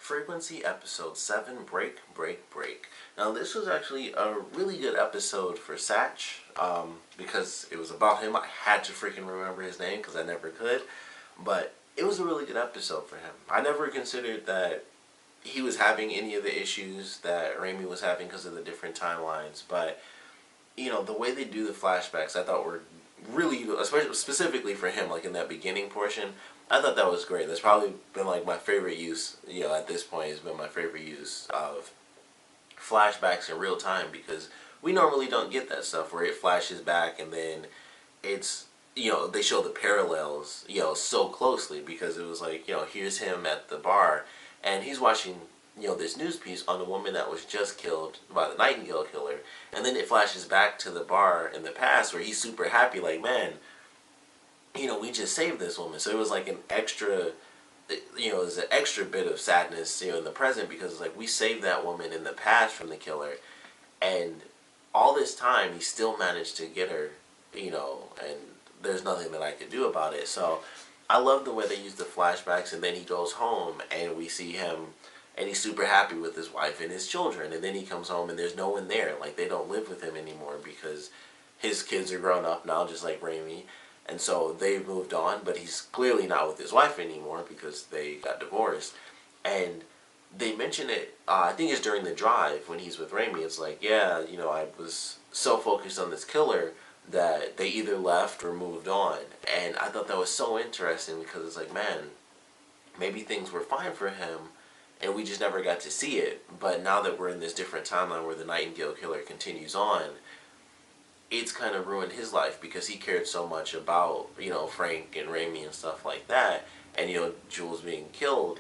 Frequency episode 7, Break, Break, Break. Now this was actually a really good episode for Satch, because it was about him. I had to freaking remember his name because I never could, but it was a really good episode for him. I never considered that he was having any of the issues that Raimy was having because of the different timelines, but you know, the way they do the flashbacks I thought were really, especially specifically for him, like in that beginning portion, I thought that was great. That's probably been like my favorite use, you know, at this point has been my favorite use of flashbacks in real time, because we normally don't get that stuff where it flashes back and then it's, you know, they show the parallels, you know, so closely, because it was like, you know, here's him at the bar and he's watching, you know, this news piece on the woman that was just killed by the Nightingale killer, and then it flashes back to the bar in the past where he's super happy, like, man, you know, we just saved this woman. So it was like an extra, you know, it was an extra bit of sadness, you know, in the present, because it's like we saved that woman in the past from the killer, and all this time he still managed to get her, you know, and there's nothing that I could do about it. So I love the way they use the flashbacks, and then he goes home and we see him and he's super happy with his wife and his children, and then he comes home and there's no one there. Like, they don't live with him anymore because his kids are grown up now, just like Raimy, and so they've moved on, but he's clearly not with his wife anymore because they got divorced. And they mention it, I think it's during the drive when he's with Raimy. It's like, yeah, you know, I was so focused on this killer that they either left or moved on. And I thought that was so interesting, because it's like, man, maybe things were fine for him and we just never got to see it. But now that we're in this different timeline where the Nightingale killer continues on, it's kind of ruined his life, because he cared so much about, you know, Frank and Raimy and stuff like that, and, you know, Jules being killed,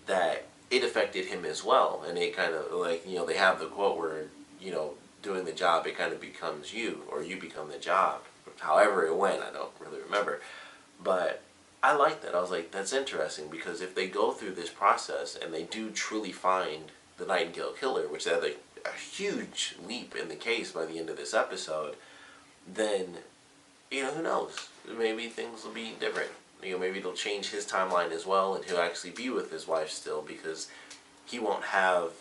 that it affected him as well. And it kind of, like, you know, they have the quote where, you know, doing the job, it kind of becomes you, or you become the job. However it went, I don't really remember. But I like that. I was like, that's interesting, because if they go through this process and they do truly find the Nightingale killer, which they had a huge leap in the case by the end of this episode, then, you know, who knows? Maybe things will be different. You know, maybe it'll change his timeline as well, and he'll actually be with his wife still, because he won't have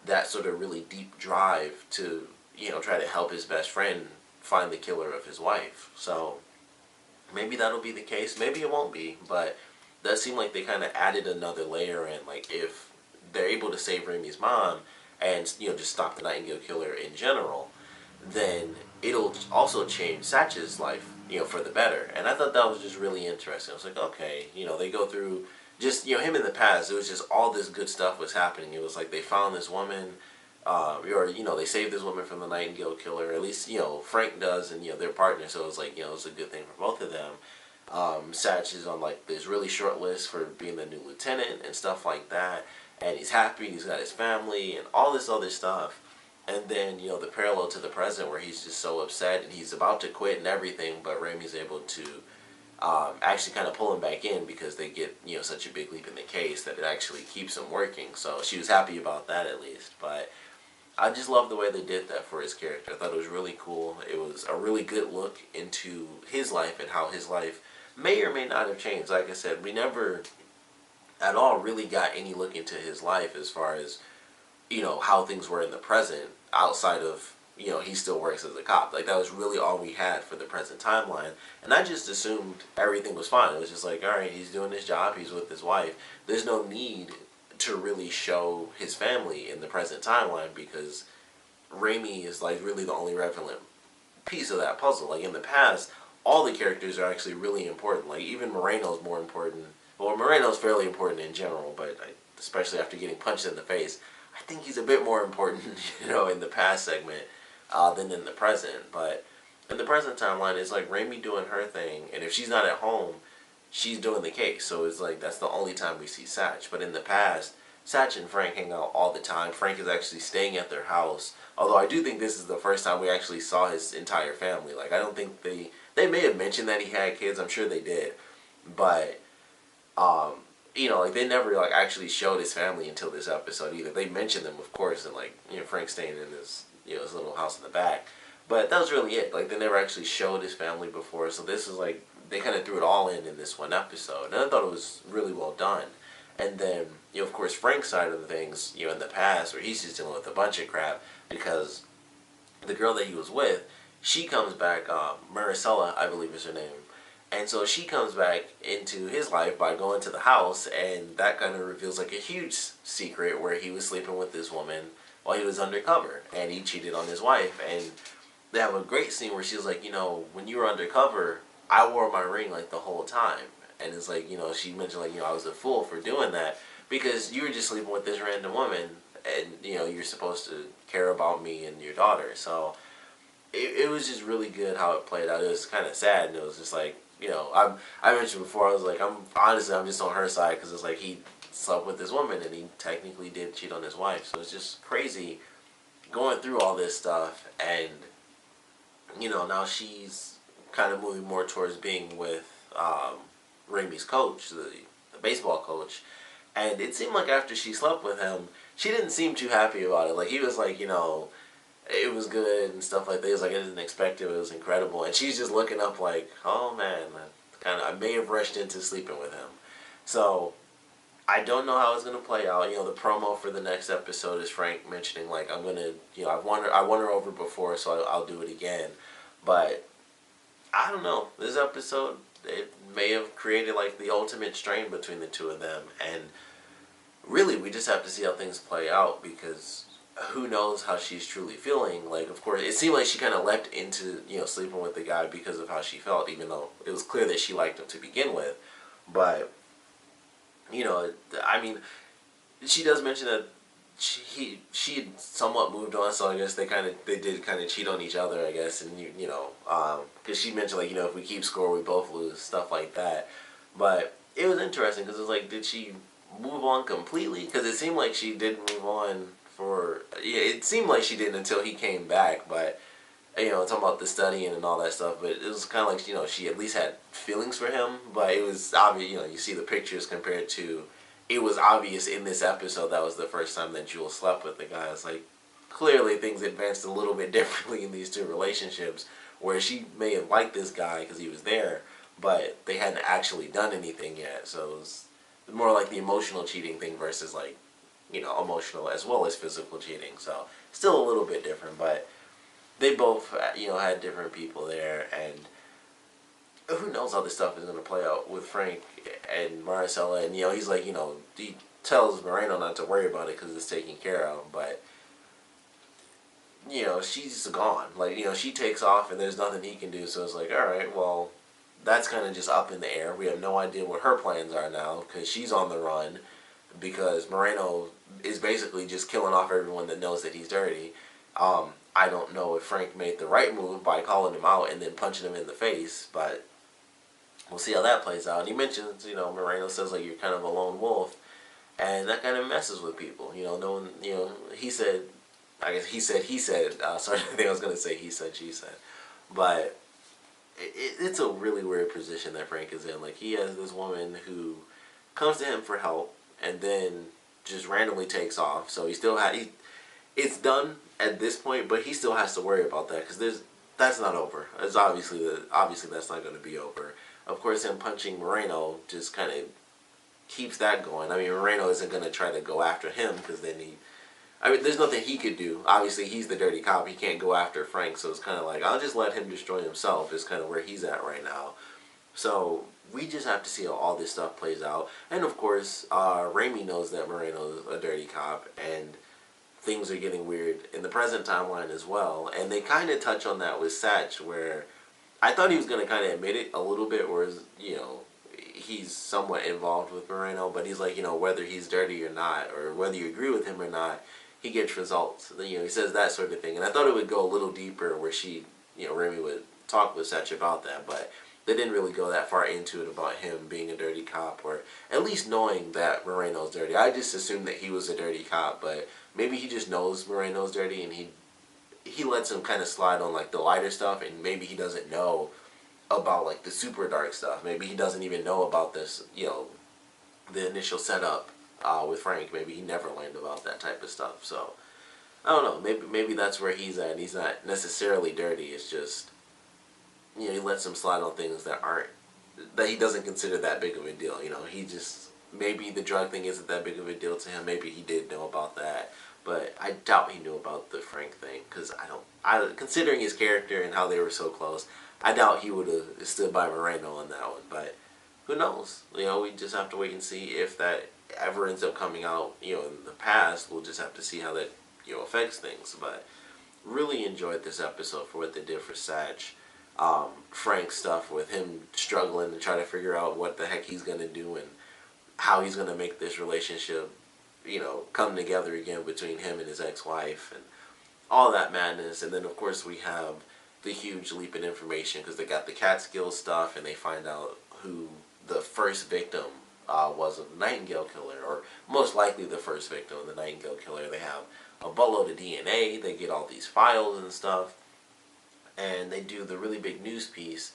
that sort of really deep drive to, you know, try to help his best friend find the killer of his wife. So maybe that'll be the case. Maybe it won't be, but that seemed like they kind of added another layer in. Like, if they're able to save Raimy's mom and, you know, just stop the Nightingale killer in general, then it'll also change Satch's life, you know, for the better. And I thought that was just really interesting. I was like, okay, you know, they go through just, you know, him in the past, it was just all this good stuff was happening. It was like they found this woman, or, you know, they saved this woman from the Nightingale killer. At least, you know, Frank does, and, you know, they're partners, so it was like, you know, it's a good thing for both of them. Satch is on, like, this really short list for being the new lieutenant and stuff like that. And he's happy, he's got his family, and all this other stuff. And then, you know, the parallel to the present where he's just so upset and he's about to quit and everything, but Raimy's able to actually kind of pull him back in, because they get, you know, such a big leap in the case that it actually keeps him working. So she was happy about that, at least. But I just love the way they did that for his character. I thought it was really cool. It was a really good look into his life and how his life may or may not have changed. Like I said, we never at all really got any look into his life as far as, you know, how things were in the present, outside of, you know, he still works as a cop. Like, that was really all we had for the present timeline. And I just assumed everything was fine. It was just like, alright, he's doing his job, he's with his wife. There's no need to really show his family in the present timeline, because Raimy is, like, really the only relevant piece of that puzzle. Like, in the past, all the characters are actually really important. Like, even Moreno's more important. Well, Moreno's fairly important in general, but especially after getting punched in the face, I think he's a bit more important, you know, in the past segment than in the present. But in the present timeline, it's like Raimy doing her thing, and if she's not at home, she's doing the case. So it's like that's the only time we see Satch. But in the past, Satch and Frank hang out all the time. Frank is actually staying at their house. Although I do think this is the first time we actually saw his entire family. Like, I don't think they may have mentioned that he had kids. I'm sure they did. But you know, like, they never, like, actually showed his family until this episode either. They mentioned them, of course, and, like, you know, Frank staying in his, you know, his little house in the back. But that was really it. Like, they never actually showed his family before. So this is, like, they kind of threw it all in this one episode. And I thought it was really well done. And then, you know, of course, Frank's side of the things, you know, in the past, where he's just dealing with a bunch of crap because the girl that he was with, she comes back, Maricela, I believe is her name. And so she comes back into his life by going to the house, and that kind of reveals like a huge secret where he was sleeping with this woman while he was undercover, and he cheated on his wife. And they have a great scene where she's like, you know, when you were undercover, I wore my ring like the whole time. And it's like, you know, she mentioned like, you know, I was a fool for doing that because you were just sleeping with this random woman, and you know, you're supposed to care about me and your daughter. So it was just really good how it played out. It was kind of sad, and it was just like, you know, I mentioned before, I was like, I'm just on her side because it's like he slept with this woman and he technically did cheat on his wife. So it's just crazy going through all this stuff, and you know, now she's kind of moving more towards being with Raimy's coach, the baseball coach. And it seemed like after she slept with him, she didn't seem too happy about it. Like, he was like, you know, it was good and stuff like that. He was like, I didn't expect it. It was incredible. And she's just looking up like, oh man, I may have rushed into sleeping with him. So I don't know how it's gonna play out. You know, the promo for the next episode is Frank mentioning like, I'm gonna, you know, I won her over before, so I'll do it again. But I don't know. This episode, it may have created like the ultimate strain between the two of them, and really we just have to see how things play out because who knows how she's truly feeling. Like, of course, it seemed like she kind of leapt into, you know, sleeping with the guy because of how she felt, even though it was clear that she liked him to begin with. But you know, I mean, she does mention that she had somewhat moved on, so I guess they did kind of cheat on each other, I guess, and you know, because she mentioned like, you know, if we keep score, we both lose, stuff like that. But it was interesting because it was like, did she move on completely? Because it seemed like she didn't move on for, yeah, it seemed like she didn't until he came back, but you know, talking about the studying and all that stuff, but it was kind of like, you know, she at least had feelings for him, but it was obvious, you know, you see the pictures compared to, it was obvious in this episode that was the first time that Jewel slept with the guy. It's like, clearly things advanced a little bit differently in these two relationships, where she may have liked this guy because he was there, but they hadn't actually done anything yet, so it was more like the emotional cheating thing versus like, you know, emotional as well as physical cheating, so still a little bit different, but they both, you know, had different people there, and who knows how this stuff is going to play out with Frank and Maricela, and, you know, he's like, you know, he tells Moreno not to worry about it because it's taken care of, but, you know, she's gone. Like, you know, she takes off and there's nothing he can do, so it's like, alright, well, that's kind of just up in the air. We have no idea what her plans are now because she's on the run because Moreno is basically just killing off everyone that knows that he's dirty. I don't know if Frank made the right move by calling him out and then punching him in the face, but we'll see how that plays out. And he mentions, you know, Moreno says like, you're kind of a lone wolf, and that kind of messes with people. You know, no one, you know, he said, I guess he said, sorry, I think I was going to say he said, she said, but it's a really weird position that Frank is in. Like, he has this woman who comes to him for help and then just randomly takes off, so he still had, it's done at this point, but he still has to worry about that because that's not over. It's obviously that's not going to be over. Of course, him punching Moreno just kind of keeps that going. I mean, Moreno isn't going to try to go after him because then there's nothing he could do. Obviously, he's the dirty cop. He can't go after Frank, so it's kind of like, I'll just let him destroy himself is kind of where he's at right now. So we just have to see how all this stuff plays out. And of course, Raimy knows that Moreno is a dirty cop, and things are getting weird in the present timeline as well. And they kind of touch on that with Satch, where I thought he was going to kind of admit it a little bit, whereas, you know, he's somewhat involved with Moreno, but he's like, you know, whether he's dirty or not, or whether you agree with him or not, he gets results. You know, he says that sort of thing. And I thought it would go a little deeper where she, you know, Raimy would talk with Satch about that, but they didn't really go that far into it about him being a dirty cop, or at least knowing that Moreno's dirty. I just assumed that he was a dirty cop, but maybe he just knows Moreno's dirty and he lets him kind of slide on like the lighter stuff, and maybe he doesn't know about like the super dark stuff. Maybe he doesn't even know about this, you know, the initial setup with Frank. Maybe he never learned about that type of stuff. So I don't know. Maybe that's where he's at. And he's not necessarily dirty. It's just, you know, he lets him slide on things that he doesn't consider that big of a deal. You know, he just maybe the drug thing isn't that big of a deal to him. Maybe he did know about that. But I doubt he knew about the Frank thing, because considering his character and how they were so close, I doubt he would have stood by Moreno on that one. But who knows? You know, we just have to wait and see if that ever ends up coming out. You know, in the past, we'll just have to see how that affects things. But really enjoyed this episode for what they did for Satch. Frank stuff with him struggling to try to figure out what the heck he's gonna do and how he's gonna make this relationship come together again between him and his ex-wife and all that madness. And then of course we have the huge leap in information because they got the Catskill stuff and they find out who the first victim was of the Nightingale killer, or most likely the first victim of the Nightingale killer. They have a buttload of DNA, they get all these files and stuff, and they do the really big news piece,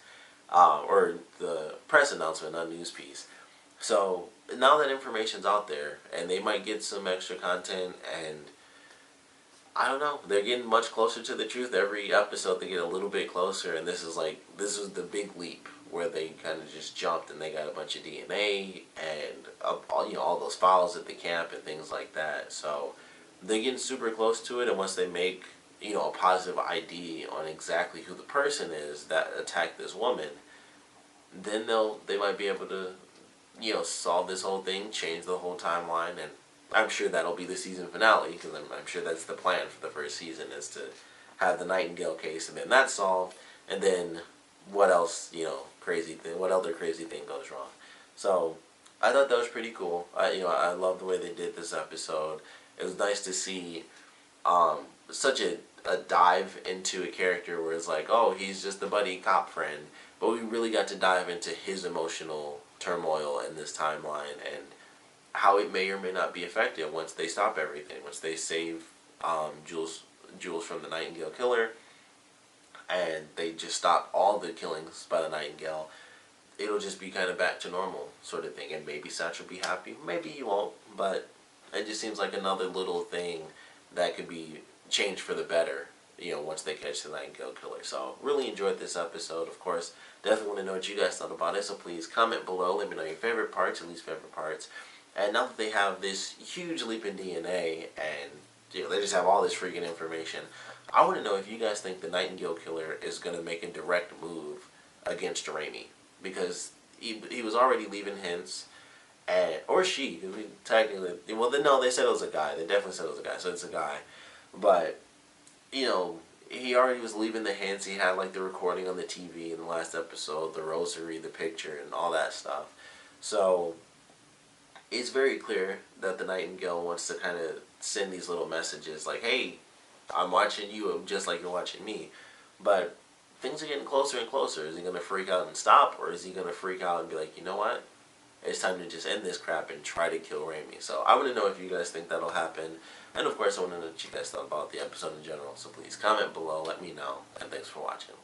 or the press announcement on news piece. So now that information's out there, and they might get some extra content, and I don't know, they're getting much closer to the truth. Every episode they get a little bit closer, and this was the big leap where they kind of just jumped and they got a bunch of DNA and all those files at the camp and things like that. So they're getting super close to it, and once they make a positive ID on exactly who the person is that attacked this woman, then they might be able to solve this whole thing, change the whole timeline, and I'm sure that'll be the season finale, because I'm sure that's the plan for the first season, is to have the Nightingale case and then that's solved, and then what else, what other crazy thing goes wrong. So I thought that was pretty cool. I love the way they did this episode. It was nice to see such a dive into a character where it's like, oh, he's just the buddy cop friend, but we really got to dive into his emotional turmoil in this timeline and how it may or may not be effective once they stop everything, once they save Jules from the Nightingale killer, and they just stop all the killings by the Nightingale. It'll just be kind of back to normal sort of thing, and maybe Satch will be happy, maybe he won't, but it just seems like another little thing that could be changed for the better, once they catch the Nightingale killer. So really enjoyed this episode. Of course, definitely want to know what you guys thought about it, so please comment below, let me know your favorite parts, your least favorite parts. And now that they have this huge leap in DNA and they just have all this freaking information, I want to know if you guys think the Nightingale killer is going to make a direct move against Raimy, because he was already leaving hints, or she, I mean, technically, well, no, they said it was a guy. They definitely said it was a guy, so it's a guy. But, he already was leaving the hints. He had, the recording on the TV in the last episode, the rosary, the picture, and all that stuff. So it's very clear that the Nightingale wants to kind of send these little messages like, hey, I'm watching you just like you're watching me. But things are getting closer and closer. Is he going to freak out and stop, or is he going to freak out and be like, you know what? It's time to just end this crap and try to kill Raimy. So I want to know if you guys think that'll happen. And of course, I want to know what you guys thought about the episode in general. So please comment below, let me know. And thanks for watching.